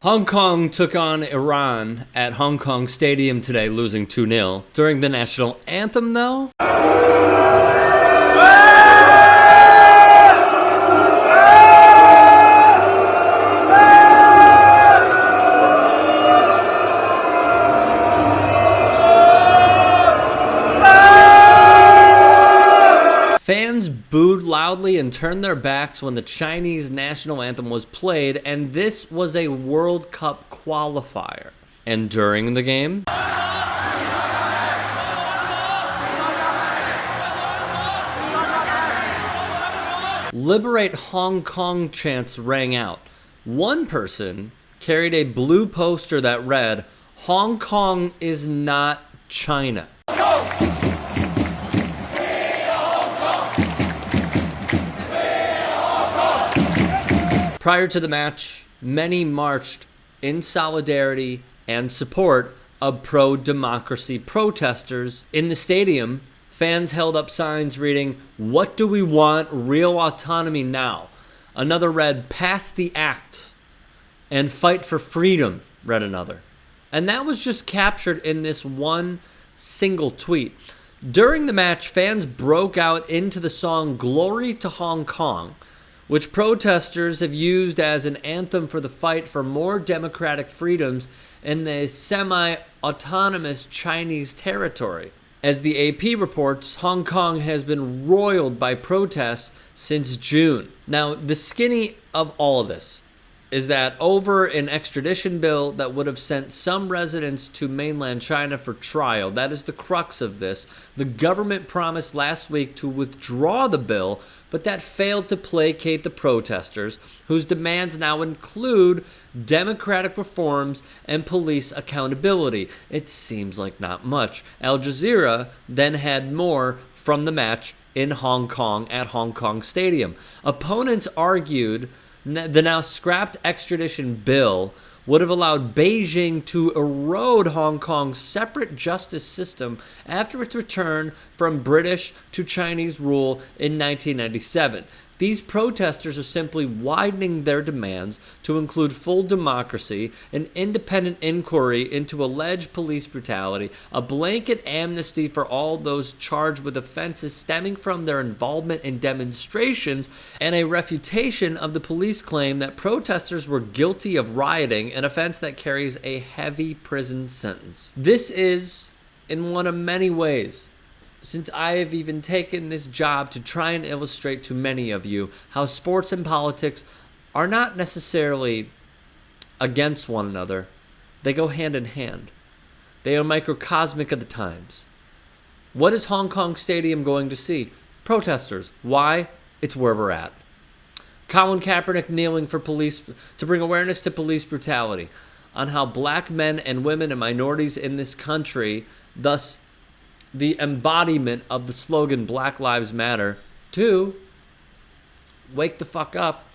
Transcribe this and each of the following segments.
Hong Kong took on Iran at Hong Kong Stadium today, losing 2-0. During the national anthem, though, fans booed loudly and turned their backs when the Chinese national anthem was played, and this was a World Cup qualifier. And during the game, "Liberate Hong Kong" chants rang out. One person carried a blue poster that read, "Hong Kong is not China." Prior to the match, many marched in solidarity and support of pro-democracy protesters. In the stadium, fans held up signs reading, "What do we want? Real autonomy now." Another read, "Pass the act," and "Fight for freedom," read another. And that was just captured in this one single tweet. During the match, fans broke out into the song "Glory to Hong Kong," which protesters have used as an anthem for the fight for more democratic freedoms in the semi-autonomous Chinese territory. As the AP reports, Hong Kong has been roiled by protests since June. Now, the skinny of all of this is that over an extradition bill that would have sent some residents to mainland China for trial, that is the crux of this, the government promised last week to withdraw the bill, but that failed to placate the protesters, whose demands now include democratic reforms and police accountability. It seems like not much. Al Jazeera then had more from the match in Hong Kong at Hong Kong Stadium. Opponents argued the now scrapped extradition bill would have allowed Beijing to erode Hong Kong's separate justice system after its return from British to Chinese rule in 1997. These protesters are simply widening their demands to include full democracy, an independent inquiry into alleged police brutality, a blanket amnesty for all those charged with offenses stemming from their involvement in demonstrations, and a refutation of the police claim that protesters were guilty of rioting, an offense that carries a heavy prison sentence. This is, in one of many ways, since I have even taken this job to try and illustrate to many of you how sports and politics are not necessarily against one another. They go hand in hand. They are microcosmic of the times. What is Hong Kong Stadium going to see? Protesters. Why? It's where we're at. Colin Kaepernick kneeling for police to bring awareness to police brutality, on how black men and women and minorities in this country, thus the embodiment of the slogan Black Lives Matter, to wake the fuck up.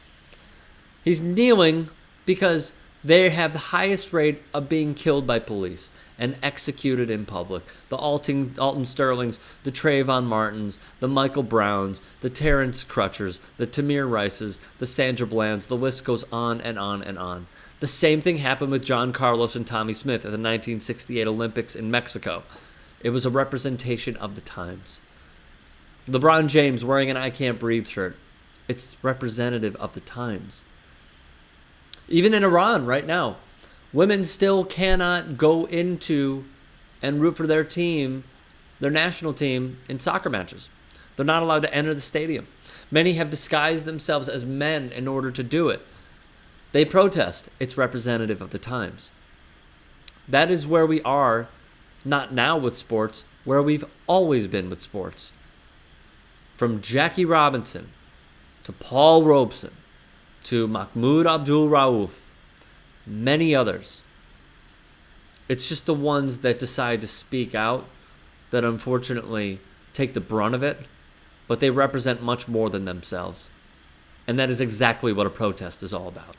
He's kneeling because they have the highest rate of being killed by police and executed in public. The Alton Sterlings, the Trayvon Martins, the Michael Browns, the Terrence Crutchers, the Tamir Rices, the Sandra Blands, the list goes on and on and on. The same thing happened with John Carlos and Tommy Smith at the 1968 Olympics in Mexico. It was a representation of the times. LeBron James wearing an "I Can't Breathe" shirt. It's representative of the times. Even in Iran right now, women still cannot go into and root for their team, their national team, in soccer matches. They're not allowed to enter the stadium. Many have disguised themselves as men in order to do it. They protest. It's representative of the times. That is where we are. Not now with sports, where we've always been with sports. From Jackie Robinson to Paul Robeson to Mahmoud Abdul Rauf, many others. It's just the ones that decide to speak out that unfortunately take the brunt of it, but they represent much more than themselves. And that is exactly what a protest is all about.